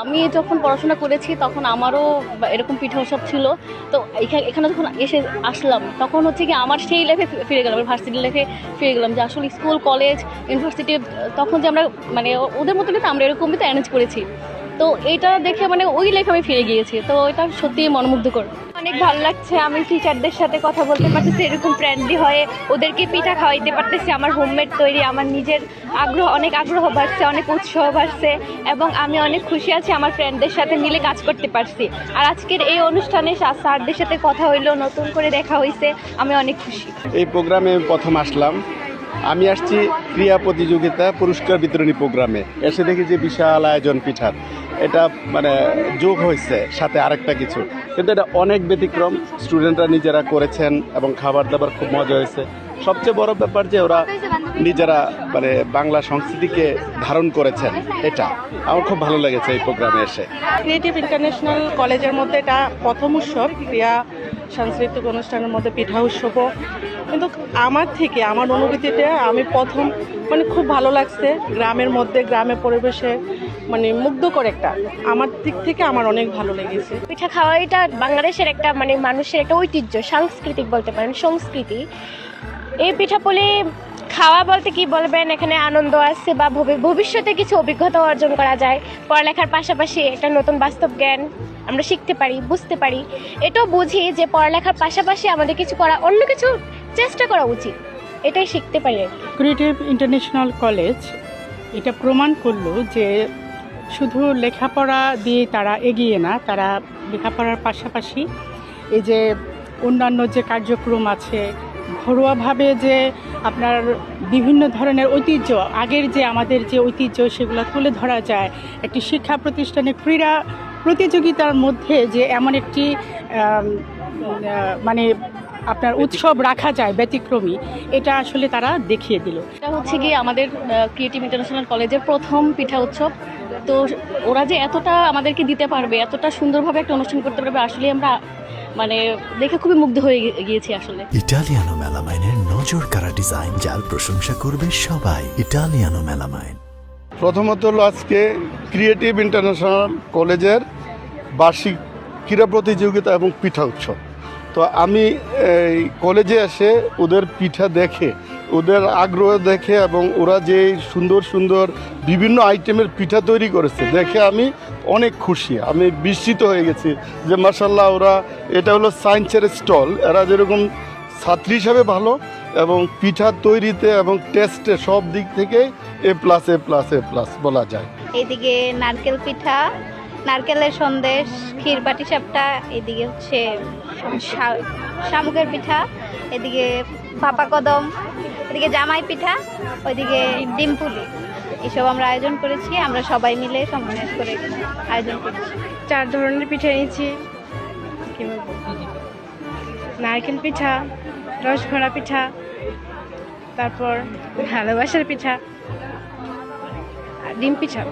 আমি যখন পড়াশোনা করেছি তখন আমারও এরকম পিঠা উৎসব ছিল। তো এখানে যখন আসলাম তখন হচ্ছে কি আমার সেই লাইফে ফিরে গেলাম, ভার্সিটি লাইফে ফিরে গেলাম, যে আসলে স্কুল কলেজ ইউনিভার্সিটি তখন যে আমরা মানে ওদের মতো তো আমরা এরকমই তো অ্যারেঞ্জ করেছি। তো এইটা দেখে মানে ওই লাইফে আমি ফিরে গিয়েছি। তো এটা সত্যিই মনোমুগ্ধকর। অনেক ভালো লাগছে, আমি টিচারদের সাথে কথা বলতে পারতেছি, এরকম ফ্রেন্ডলি হয়ে ওদেরকে পিঠা খাওয়াইতে পারতেছি। আমার হোমমেড তৈরি, আমার নিজের অনেক আগ্রহ বাড়ছে, অনেক উৎসাহ বাড়ছে এবং আমি অনেক খুশি আছি আমার ফ্রেন্ডদের সাথে মিলে কাজ করতে পারছি। আর আজকের এই অনুষ্ঠানে স্যারদের সাথে কথা হইলো, নতুন করে দেখা হয়েছে, আমি অনেক খুশি। এই প্রোগ্রামে আমি প্রথম আসলাম। আমি আসছি ক্রীড়া প্রতিযোগিতা পুরস্কার বিতরণী প্রোগ্রামে, এসে দেখি যে বিশাল আয়োজন পিঠার। এটা মানে যোগ হয়েছে সাথে আরেকটা কিছু, কিন্তু এটা অনেক ব্যতিক্রম। স্টুডেন্টরা নিজেরা করেছেন এবং খাবার দাবার খুব মজা হয়েছে। সবচেয়ে বড় ব্যাপার যে ওরা নিজেরা মানে বাংলা সংস্কৃতিকে ধারণ করেছেন, এটা আমার খুব ভালো লেগেছে এই প্রোগ্রামে এসে। ক্রিয়েটিভ ইন্টারন্যাশনাল কলেজের মধ্যে এটা প্রথম উৎসব, ক্রিয়া সাংস্কৃতিক অনুষ্ঠানের মধ্যে পিঠা উৎসবও। কিন্তু আমার অনুভূতিতে আমি প্রথম মানে খুব ভালো লাগছে। গ্রামের মধ্যে গ্রামের পরিবেশে মানে মুগ্ধকর একটা, আমার দিক থেকে আমার অনেক ভালো লেগেছে। পিঠা খাওয়া এটা বাংলাদেশের একটা মানে মানুষের একটা ঐতিহ্য, সাংস্কৃতিক বলতে পারেন, সংস্কৃতি। এই পিঠাপুলি খাওয়া বলতে কি বলবেন, এখানে আনন্দ আছে বা ভবিষ্যতে কিছু অভিজ্ঞতা অর্জন করা যায়। পড়ালেখার পাশাপাশি একটা নতুন বাস্তব জ্ঞান আমরা শিখতে পারি, বুঝতে পারি। এটাও বুঝি যে পড়ালেখার পাশাপাশি আমাদের কিছু করা, অন্য কিছু চেষ্টা করা উচিত, এটাই শিখতে পারি আর কি। ক্রিয়েটিভ ইন্টারন্যাশনাল কলেজ এটা প্রমাণ করলো যে শুধু লেখাপড়া দিয়ে তারা এগিয়ে না, তারা লেখাপড়ার পাশাপাশি এই যে অন্যান্য যে কার্যক্রম আছে, ঘরোয়াভাবে যে আপনার বিভিন্ন ধরনের ঐতিহ্য, আগের যে আমাদের যে ঐতিহ্য সেগুলো তুলে ধরা যায়। একটি শিক্ষা প্রতিষ্ঠানে ক্রীড়া প্রতিযোগিতার মধ্যে যে এমন একটি মানে আপনার উৎসব রাখা যায় ব্যতিক্রমী, এটা আসলে তারা দেখিয়ে দিল। এটা হচ্ছে কি আমাদের ক্রিয়েটিভ ইন্টারন্যাশনাল কলেজের প্রথম পিঠা উৎসব। তো ওরা যে এতটা আমাদেরকে দিতে পারবে, এতটা সুন্দরভাবে একটা অনুষ্ঠান করতে পারবে, আসলে আমরা মানে দেখে খুবই মুগ্ধ হয়ে গিয়েছি আসলে। ইটালিয়ানো মেলামাইনের নজর কাড়া ডিজাইন, যার প্রশংসা করবে সবাই। Italiano melamine. প্রথমত হলো আজকে ক্রিয়েটিভ ইন্টারন্যাশনাল কলেজের বার্ষিক ক্রীড়া প্রতিযোগিতা এবং পিঠা উৎসব। তো আমি এই কলেজে এসে ওদের পিঠা দেখে, ওদের আগ্রহ দেখে এবং ওরা যে সুন্দর সুন্দর বিভিন্ন আইটেমের পিঠা তৈরি করেছে দেখে আমি অনেক খুশি। আমি বিস্মিত হয়ে গেছি যে মাশাআল্লাহ, ওরা এটা হলো সায়েন্সের স্টল। এরা যেরকম ছাত্রী হিসাবে ভালো এবং পিঠা তৈরিতে এবং টেস্টে সব দিক থেকে এ প্লাস এ প্লাস এ প্লাস বলা যায়। এইদিকে নারকেল পিঠা, নারকেলের সন্দেশ, ক্ষীর পাটিসাপটা, এদিকে হচ্ছে শামুকের পিঠা, এদিকে ভাপা কদম, এদিকে জামাই পিঠা, ওইদিকে ডিম পুলি। এসব আমরা আয়োজন করেছি, আমরা সবাই মিলে সমন্বয় করে আয়োজন করেছি। 4 ধরনের পিঠা নিয়েছি। কি বলবো, নারকেল পিঠা, রসভরা পিঠা, তারপর ভালোবাসার পিঠা আর ডিম পিঠা।